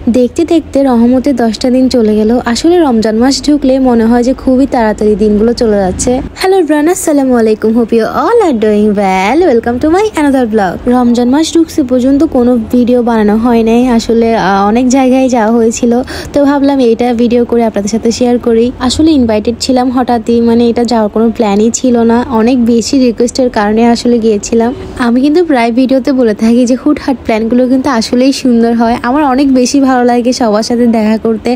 দেখতে দেখতে রহমতের 10টা দিন চলে গেল। আসলে রমজান মাস ঢুকলে মনে হয় যে খুবই তাড়াতাড়ি দিনগুলো চলে যাচ্ছে। হ্যালো এভরিওয়ান, আসসালামু আলাইকুম, hope you all are doing well. Welcome to my another blog. Ramzan মাস ঢুকছে পর্যন্ত কোনো ভিডিও বানানো হয় নাই। আসলে অনেক জায়গায় যাওয়া হয়েছিল, তো ভাবলাম এইটা ভিডিও করে আপনাদের সাথে শেয়ার করি। আসলে ইনভাইটেড ছিলাম হঠাৎই, মানে এটা যাওয়ার কোনো প্ল্যানই ছিল না। অনেক বেশি রিকোয়েস্টের কারণে আসলে গিয়েছিলাম। আমি কিন্তু প্রায় ভিডিওতে বলে থাকি যে হুটহাট প্ল্যানগুলো কিন্তু আসলেই সুন্দর হয়। আমার অনেক বেশি ভালো লাগে সবার সাথে দেখা করতে।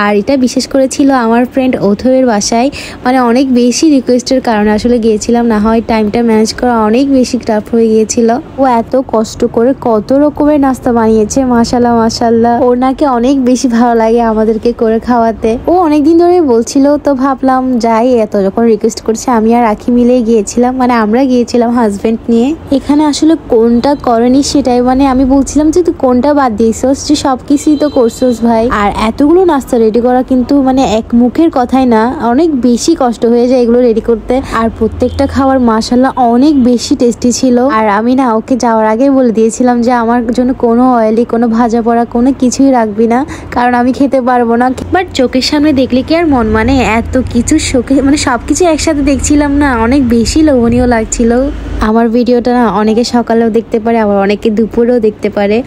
আর এটা বিশেষ করে ছিল আমার ফ্রেন্ড অথয়ের বাসায়, মানে অনেক বেশি রিকোয়েস্টের কারণে আসলে গিয়েছিলাম, না হয় টাইমটা ম্যানেজ করা অনেক বেশি টাফ হয়ে গিয়েছিল। ও এত কষ্ট করে কত রকমের নাস্তা বানিয়েছে, মাশাল্লাহ মাশাল্লাহ। ওর নাকি অনেক বেশি ভালো লাগে আমাদেরকে করে খাওয়াতে। ও অনেকদিন ধরে বলছিল, তো ভাবলাম যাই, এত যখন রিকোয়েস্ট করছে আমি আর রাখি মিলে গিয়েছিলাম, মানে আমরা গিয়েছিলাম হাজবেন্ড নিয়ে। এখানে আসলে কোনটা করেনি সেটাই, মানে আমি বলছিলাম যে তুই কোনটা বাদ দিয়েছিস, যে সবকিছুই তো করছিস ভাই। আর এতগুলো নাস্তা রেডি করা কিন্তু মানে এক মুখের কথাই না, অনেক বেশি কষ্ট হয়ে যায় এগুলো রেডি করতে। আর প্রত্যেকটা খাবার মাশাল্লাহ অনেক বেশি টেস্টি ছিল। আর আমি না ওকে যাওয়ার আগে বলে দিয়েছিলাম যে আমার জন্য কোনো অয়েলি, কোনো ভাজা পড়া কোনো কিছুই রাখবি না, কারণ আমি খেতে পারবো না। বাট চোখের সামনে দেখলে কি আর মন মানে, এত কিছু শোকে মানে সবকিছু একসাথে দেখছিলাম না, অনেক বেশি লোভনীয় লাগছিল। আমার ভিডিওটা না অনেকে সকালেও দেখতে পারে, আবার অনেকে দুপুরেও দেখতে পারে।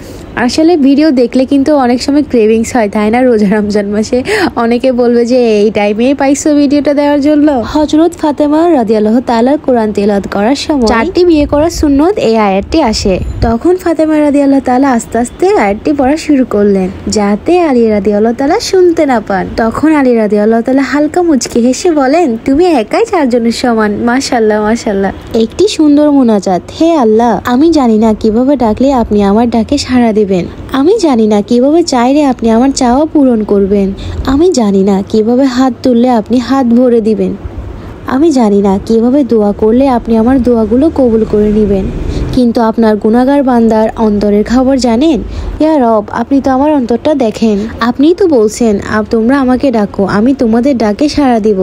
আসলে ভিডিও দেখলে কিন্তু অনেক সময় ক্রেভিংস হয়, তাই না? রোজা রমজান মাসে অনেকে বলবে যে এই টাইমে পাইছো ভিডিওটা দেওয়ার জন্য। হযরত ফাতেমা রাদিয়াল্লাহু তাআলা কোরআন তেলাওয়াত করার সময় 4টি বিয়ে করার সুন্নত এই আয়াতটি আসে। তখন ফাতেমা রাদিয়াল্লাহু তাআলা আস্তে আস্তে আয়াতটি পড়া শুরু করলেন, যাতে আলী রাদিয়াল্লাহু তাআলা শুনতে না পান। তখন আলী রাদিয়াল্লাহু তাআলা হালকা মুচকি হেসে বলেন, তুমি একাই 4 জনের সমান। মাশাআল্লাহ মাশাআল্লাহ। একটি সুন্দর মুনাজাত। হে আল্লাহ, আমি জানি না কিভাবে ডাকলে আপনি আমার ডাকে সাড়া দিবেন। আমি জানি না কিভাবে চাইলে আপনি আমার চাওয়া পূরণ করবেন। আমি জানি না কিভাবে হাত তুললে আপনি হাত ভরে দিবেন। আমি জানি না কিভাবে দোয়া করলে আপনি আমার দোয়াগুলো কবুল করে নেবেন। কিন্তু আপনার গুনাহগার বান্দার অন্তরের খবর জানেন। ইয়া রব, আপনি তো আমার অন্তরটা দেখেন। আপনিই তো বলছেন তোমরা আমাকে ডাকো, আমি তোমাদের ডাকে সাড়া দিব।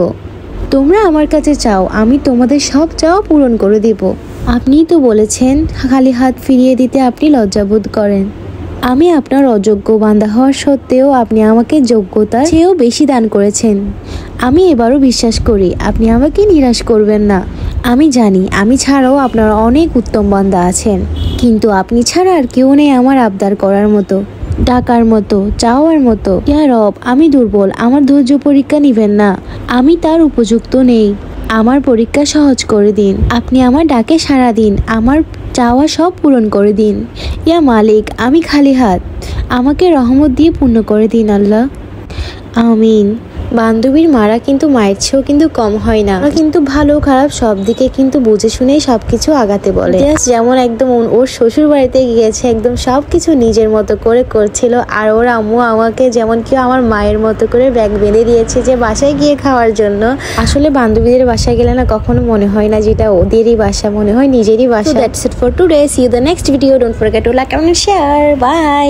তোমরা আমার কাছে চাও, আমি তোমাদের সব চাওয়া পূরণ করে দিব। আপনিই তো বলেছেন খালি হাত ফিরিয়ে দিতে আপনি লজ্জাবোধ করেন। আমি আপনার অযোগ্য বান্দা হওয়ার সত্ত্বেও আপনি আমাকে যোগ্যতার চেয়েও বেশি দান করেছেন। আমি এবারও বিশ্বাস করি আপনি আমাকে নিরাশ করবেন না। আমি জানি আমি ছাড়াও আপনার অনেক উত্তম বান্দা আছেন, কিন্তু আপনি ছাড়া আর কেউ নেই আমার আবদার করার মতো, ডাকার মতো, চাওয়ার মতো। ইয়া রব, আমি দুর্বল, আমার ধৈর্য পরীক্ষা নিবেন না, আমি তার উপযুক্ত নেই। আমার পরীক্ষা সহজ করে দিন। আপনি আমার ডাকে সাড়া দিন, আমার চাওয়া সব পূরণ করে দিন। ইয়া মালিক, আমি খালি হাত, আমাকে রহমত দিয়ে পূর্ণ করে দিন আল্লাহ। আমিন। বান্ধবীর মারা কিন্তু মায়ের চেয়েও কিন্তু কম হয় না। কিন্তু ভালো খারাপ সব দিকে কিন্তু বুঝে শুনেই সবকিছু আগাতে বলে। যেমন একদম ওর শ্বশুর বাড়িতে গিয়েছে, একদম সবকিছু নিজের মতো করে করছিল। আর ওর আম্মু আমাকে যেমন কি আমার মায়ের মতো করে ব্যাগ বেঁধে দিয়েছে যে বাসায় গিয়ে খাওয়ার জন্য। আসলে বান্ধবীদের বাসায় গেলে না কখনো মনে হয় না যেটা ওদেরই বাসা, মনে হয় নিজেরই বাসা। That's it for today. See you the next video. Don't forget to like, comment, share. By.